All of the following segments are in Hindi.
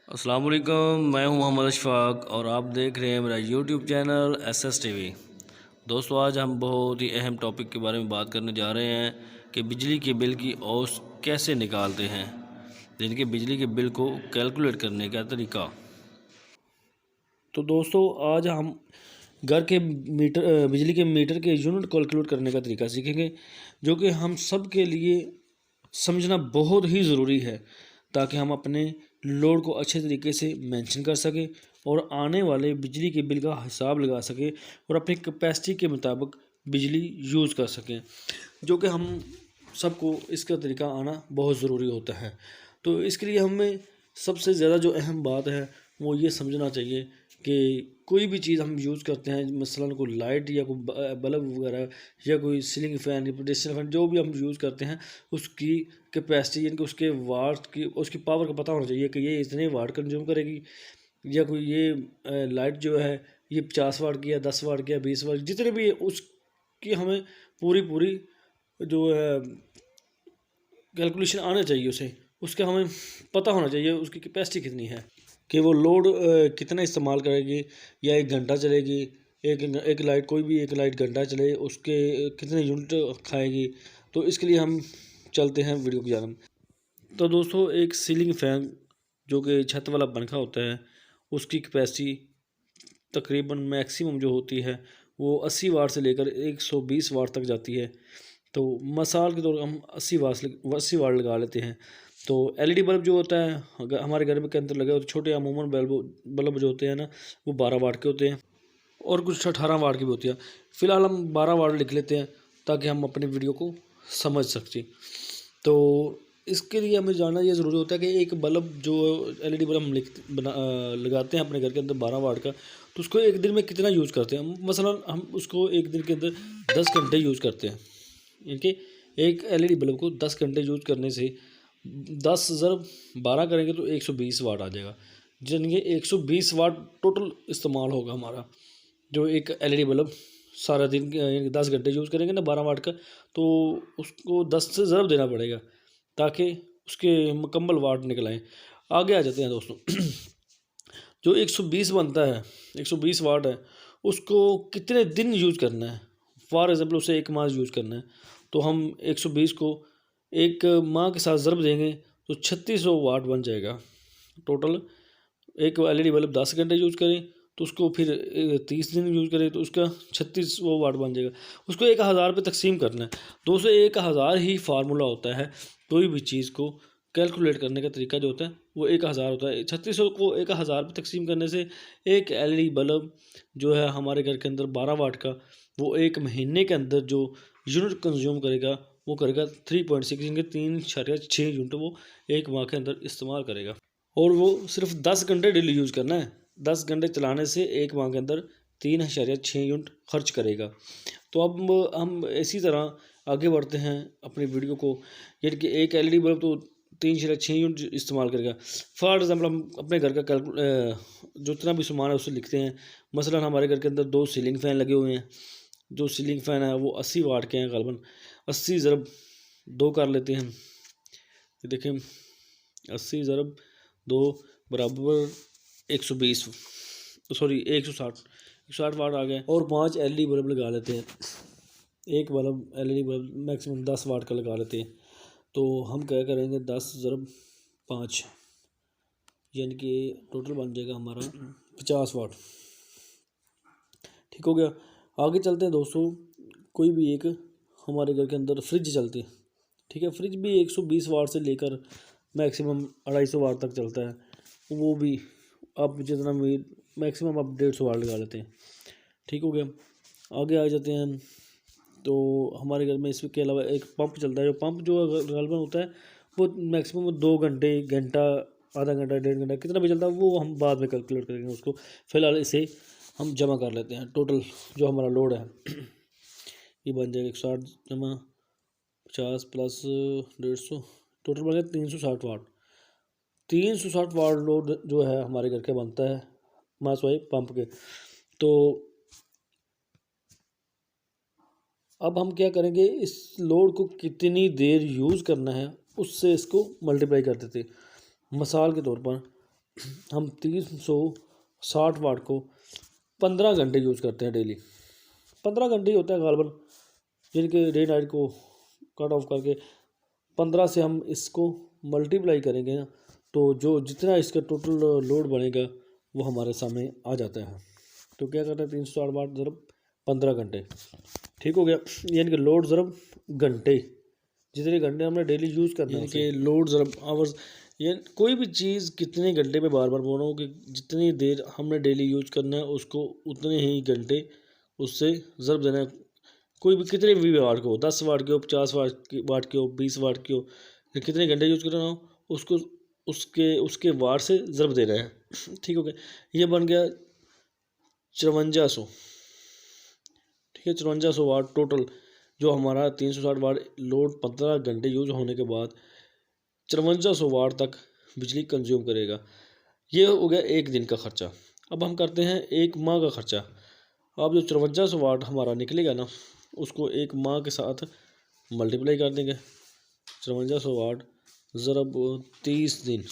अस्सलाम वालेकुम, मैं हूं मोहम्मद अशफाक और आप देख रहे हैं मेरा यूट्यूब चैनल एसएस टीवी। दोस्तों, आज हम बहुत ही अहम टॉपिक के बारे में बात करने जा रहे हैं कि बिजली के बिल की औसत कैसे निकालते हैं, यानी कि बिजली के बिल को कैलकुलेट करने का तरीका। तो दोस्तों, आज हम घर के बिजली के मीटर के यूनिट कैलकुलेट करने का तरीका सीखेंगे, जो कि हम सब के लिए समझना बहुत ही ज़रूरी है, ताकि हम अपने लोड को अच्छे तरीके से मेंशन कर सकें और आने वाले बिजली के बिल का हिसाब लगा सकें और अपनी कैपेसिटी के मुताबिक बिजली यूज़ कर सकें, जो कि हम सबको इसका तरीका आना बहुत ज़रूरी होता है। तो इसके लिए हमें सबसे ज़्यादा जो अहम बात है वो ये समझना चाहिए कि कोई भी चीज़ हम यूज़ करते हैं, मसलन कोई लाइट या कोई बल्ब वगैरह या कोई सीलिंग फ़ैन या पेडिस्टल फ़ैन, जो भी हम यूज़ करते हैं उसकी कैपेसिटी यानी कि उसके वाट की, उसकी पावर का पता होना चाहिए कि ये इतने वाट कंज्यूम करेगी, या कोई ये लाइट जो है ये 50 वाट की है, 10 वाट की है, 20 वाट, जितने भी उसकी हमें पूरी पूरी जो है कैलकुलेशन आना चाहिए उसे, उसका हमें पता होना चाहिए उसकी कैपेसिटी कितनी है, कि वो लोड कितना इस्तेमाल करेगी, या 1 घंटा चलेगी, एक लाइट, कोई भी एक लाइट घंटा चले उसके कितने यूनिट खाएगी। तो इसके लिए हम चलते हैं वीडियो की जानब। तो दोस्तों, एक सीलिंग फ़ैन जो कि छत वाला पंखा होता है, उसकी कैपेसिटी तकरीबन मैक्सिमम जो होती है वो 80 वाट से लेकर 120 वाट तक जाती है। तो मिसाल के तौर पर हम 80 वाट लगा लेते हैं। तो एलईडी बल्ब जो होता है, अगर हमारे घर में के अंदर लगे होते छोटे अमूमन बल्ब जो होते हैं ना, वो 12 वाट के होते हैं और कुछ 18 वाट की भी होती है। फ़िलहाल हम 12 वाट लिख लेते हैं ताकि हम अपनी वीडियो को समझ सकें। तो इसके लिए हमें जानना ये ज़रूरी होता है कि एक बल्ब जो एलईडी बल्ब हम लगाते हैं अपने घर के अंदर 12 वाट का, तो उसको एक दिन में कितना यूज़ करते हैं। मसलन हम उसको एक दिन के अंदर 10 घंटे यूज़ करते हैं, यानी एक एलईडी बल्ब को 10 घंटे यूज़ करने से 10 ज़रब 12 करेंगे तो 120 वाट आ जाएगा, यानी कि 120 वाट टोटल इस्तेमाल होगा हमारा। जो एक एलईडी बल्ब सारा दिन 10 घंटे यूज़ करेंगे ना 12 वाट का, तो उसको 10 से ज़रब देना पड़ेगा ताकि उसके मुकम्मल वाट निकल आएँ। आगे आ जाते हैं दोस्तों। जो 120 बनता है, 120 वाट है, उसको कितने दिन यूज़ करना है। फॉर एग्ज़ाम्पल उसे 1 माह यूज़ करना है, तो हम 120 को 1 माह के साथ ज़रब देंगे तो 3600 वाट बन जाएगा टोटल। एक एलईडी बल्ब 10 घंटे यूज़ करें तो उसको फिर 30 दिन यूज़ करें तो उसका 3600 वाट बन जाएगा। उसको 1000 पे तकसीम करना है। 1000 ही फार्मूला होता है कोई भी चीज़ को कैलकुलेट करने का तरीका जो होता है वो 1000 होता है। 3600 को 1000 पे तकसीम करने से एक एलईडी बल्ब जो है हमारे घर के अंदर 12 वाट का, वो एक महीने के अंदर जो यूनिट कंज्यूम करेगा वो करेगा 3.6, यानी 3.6 यूनिट वो एक माह के अंदर इस्तेमाल करेगा। और वो सिर्फ 10 घंटे डेली यूज़ करना है। 10 घंटे चलाने से एक माह के अंदर 3.6 यूनिट खर्च करेगा। तो अब हम इसी तरह आगे बढ़ते हैं अपनी वीडियो को, यानी कि एक एलईडी बल्ब तो 3.6 यूनिट इस्तेमाल करेगा। फॉर एग्ज़ाम्पल हम अपने घर का जो जितना भी सामान है उसे लिखते हैं। मसलन हमारे घर के अंदर 2 सीलिंग फ़ैन लगे हुए हैं। जो सीलिंग फ़ैन है वो 80 वाट के हैं ग़ालिबन। 80 ज़रब 2 कर लेते हैं। ये देखें, 80 ज़रब 2 बराबर 120, सॉरी 160 वाट आ गए। और 5 एलईडी बल्ब लगा लेते हैं। एक बल्ब एलईडी बल्ब मैक्सिमम 10 वाट का लगा लेते हैं। तो हम क्या करेंगे, 10 ज़रब 5, यानी कि टोटल बन जाएगा हमारा 50 वाट। ठीक हो गया। आगे चलते हैं दोस्तों। कोई भी एक हमारे घर के अंदर फ्रिज चलती है, ठीक है। फ्रिज भी 120 वाट से लेकर मैक्सिमम 250 वाट तक चलता है। वो भी आप जितना भी मैक्सिमम आप 150 वाट लगा लेते हैं। ठीक हो गया। आगे आ जाते हैं। तो हमारे घर में इसके अलावा एक पंप चलता है। जो पंप जो गालबन होता है वो मैक्सिमम 2 घंटे, घंटा, आधा घंटा, 1.5 घंटा, कितना भी चलता है वो हम बाद में कैलकुलेट करेंगे उसको। फ़िलहाल इसे हम जमा कर लेते हैं। टोटल जो हमारा लोड है ये बन जाएगा 160 जमा 50 प्लस 150, टोटल बन गया 360 वाट। 360 वाट लोड जो है हमारे घर के बनता है मास वाई पंप के। तो अब हम क्या करेंगे, इस लोड को कितनी देर यूज़ करना है उससे इसको मल्टीप्लाई कर देते। मिसाल के तौर पर हम 360 वाट को 15 घंटे यूज़ करते हैं डेली। 15 घंटे ही होता है गालबन, जिनके डे नाइट को कट ऑफ करके 15 से हम इसको मल्टीप्लाई करेंगे ना, तो जो जितना इसका टोटल लोड बनेगा वो हमारे सामने आ जाता है। तो क्या करते हैं, 360 वाट ज़रब 15 घंटे, ठीक हो गया। यानी कि लोड ज़रब घंटे, जितने घंटे हमने डेली यूज़ करना है, यानी कि लोड ज़रब आवर्स। ये कोई भी चीज़ कितने घंटे पे, बार बार बोल रहा हूँ कि जितनी देर हमने डेली यूज़ करना है उसको उतने ही घंटे उससे ज़रब देना है। कोई भी कितने भी वाट के हो, 10 वाट के हो, 50 वाट के हो, 20 वाट के हो, या कितने घंटे यूज़ करना हो उसको उसके उसके वाट से ज़रब देना है। ठीक हो गया, ये बन गया 5400। ठीक है, 5400 वाट टोटल जो हमारा 360 वाट लोड 15 घंटे यूज होने के बाद 5400 वाट तक बिजली कंज्यूम करेगा। ये हो गया एक दिन का खर्चा। अब हम करते हैं एक माह का खर्चा। अब जो 5400 वाट हमारा निकलेगा ना, उसको एक माह के साथ मल्टीप्लाई कर देंगे। 5400 वाट ज़रब 30 दिन,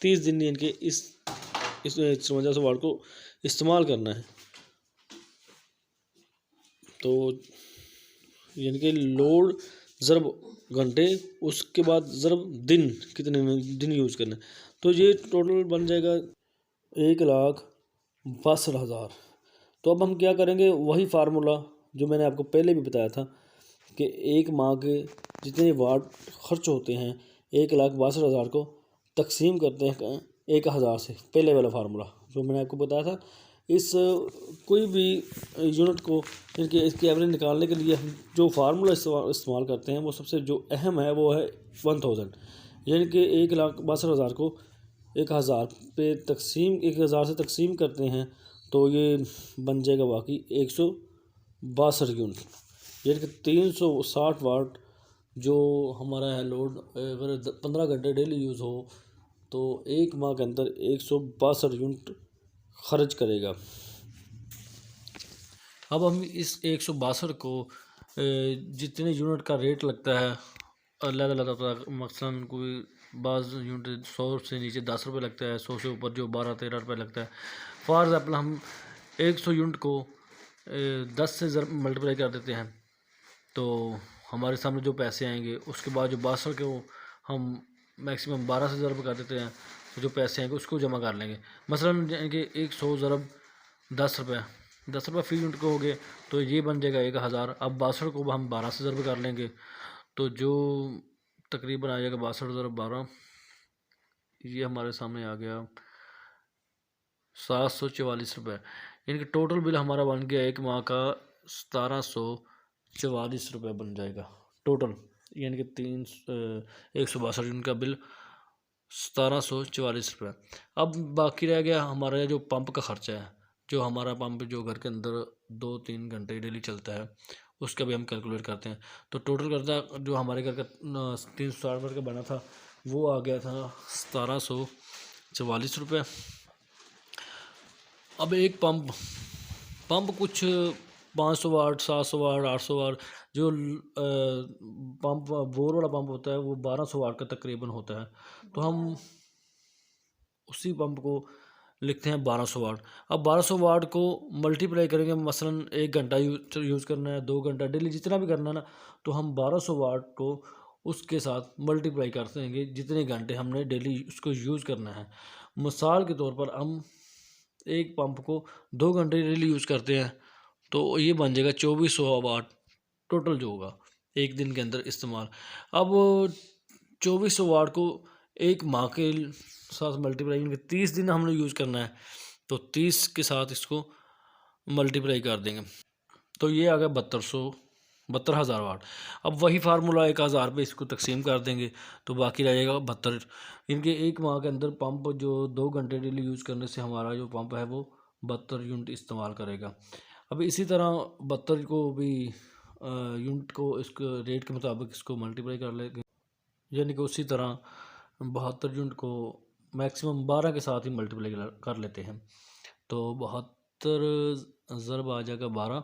30 दिन यानी कि इस 5400 वाट को इस्तेमाल करना है। तो यानी कि लोड ज़रब घंटे, उसके बाद ज़रब दिन, कितने दिन यूज़ करना है, तो ये टोटल बन जाएगा 1,62,000। तो अब हम क्या करेंगे, वही फार्मूला जो मैंने आपको पहले भी बताया था कि एक माह के जितने वाट खर्च होते हैं 1,62,000 को तकसीम करते हैं 1,000 से, पहले वाला फार्मूला जो मैंने आपको बताया था। इस कोई भी यूनिट को, इनके इसकी एवरेज निकालने के लिए हम जो फार्मूला इस्तेमाल करते हैं वो सबसे जो अहम है वो है 1000। यानी कि 1,62,000 को 1,000 पे तकसीम, 1,000 से तकसीम करते हैं तो ये बन जाएगा बाकी 162 यूनिट। यानी कि 360 वाट जो हमारा है लोड, अगर 15 घंटे डेली यूज़ हो तो एक माह के अंदर 162 यूनिट खर्च करेगा। अब हम इस 162 को जितने यूनिट का रेट लगता है अलग अलग होता है। मसलन कोई बाज़ यूनिट 100 से नीचे 10 रुपये लगता है, 100 से ऊपर जो 12-13 रुपये लगता है। फॉर एग्ज़ाम्पल हम 100 यूनिट को 10 से मल्टीप्लाई कर देते हैं तो हमारे सामने जो पैसे आएंगे, उसके बाद जो 62 के वो हम मैक्सिमम 12 से ज़रब कर देते हैं, तो जो पैसे आएंगे उसको जमा कर लेंगे। मसलन यानी कि 100 ज़रब 10 रुपये, 10 रुपये फी यूनिट को हो गए, तो ये बन जाएगा 1,000। अब 62 को हम 12 से ज़रब कर लेंगे तो जो तकरीबन आ जाएगा 62 ज़रब 12, ये हमारे सामने आ गया 744 रुपये। यानी कि टोटल बिल हमारा बन गया एक माह का 1744 रुपये बन जाएगा टोटल। यानी कि 162 यूनिट का बिल 1744 रुपये। अब बाकी रह गया हमारा जो पंप का ख़र्चा है, जो हमारा पंप जो घर के अंदर 2-3 घंटे डेली चलता है उसका भी हम कैलकुलेट करते हैं। तो टोटल खर्चा जो हमारे घर का 360 का बना था वो आ गया था 1744 रुपये। अब एक पंप कुछ 500 वाट, 700 वाट, 800 वाट, जो पंप बोर वाला पंप होता है वो 1200 वाट का तकरीबन होता है। तो हम उसी पंप को लिखते हैं 1200 वाट। अब 1200 वाट को मल्टीप्लाई करेंगे, मसलन 1 घंटा यूज़ करना है, 2 घंटा डेली जितना भी करना है ना, तो हम 1200 वाट को उसके साथ मल्टीप्लाई कर देंगे जितने घंटे हमने डेली उसको यूज़ करना है। मिसाल के तौर पर हम एक पंप को 2 घंटे डेली यूज़ करते हैं तो ये बन जाएगा 2400 वाट टोटल जो होगा एक दिन के अंदर इस्तेमाल। अब 2400 वाट को एक माह के साथ मल्टीप्लाई, 30 दिन हमने यूज़ करना है तो 30 के साथ इसको मल्टीप्लाई कर देंगे तो ये आ गया 72,000 वाट। अब वही फार्मूला 1,000 पे इसको तकसीम कर देंगे तो बाकी रह जाएगा 72। इनके एक माह के अंदर पंप जो 2 घंटे डेली यूज़ करने से हमारा जो पंप है वो 72 यूनिट इस्तेमाल करेगा। अब इसी तरह 72 को भी यूनिट को इसको रेट के मुताबिक इसको मल्टीप्लाई कर लेंगे, यानी कि उसी तरह 72 यूनिट को मैक्सिमम 12 के साथ ही मल्टीप्लाई कर लेते हैं तो 72 ज़रब आ जाएगा 12,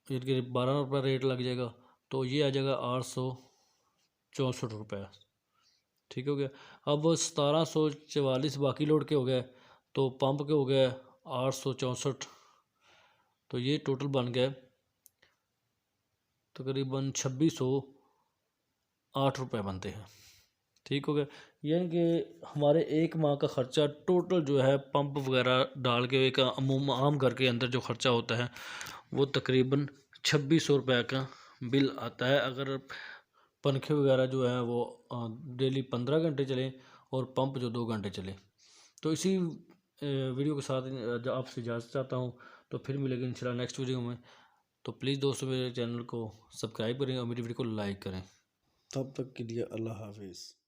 यानी कि 12 रुपये रेट लग जाएगा तो ये आ जाएगा 864 रुपये। ठीक हो गया। अब 1744 बाकी लोड के हो गए, तो पंप के हो गए 864। तो ये टोटल बन गए तकरीबन 2608 रुपये बनते हैं। ठीक हो गया। यानी कि हमारे एक माह का ख़र्चा टोटल जो है पंप वगैरह डाल के एक आम घर के अंदर जो ख़र्चा होता है वो तकरीबन 2600 रुपये का बिल आता है। अगर पंखे वगैरह जो है वो डेली 15 घंटे चले और पंप जो 2 घंटे चले। तो इसी वीडियो के साथ आपसे इजाज़त चाहता हूँ। तो फिर मिलेंगे इंशाल्लाह नेक्स्ट वीडियो में। तो प्लीज़ दोस्तों मेरे चैनल को सब्सक्राइब करें और मेरी वीडियो को लाइक करें। तब तक के लिए अल्लाह हाफिज़।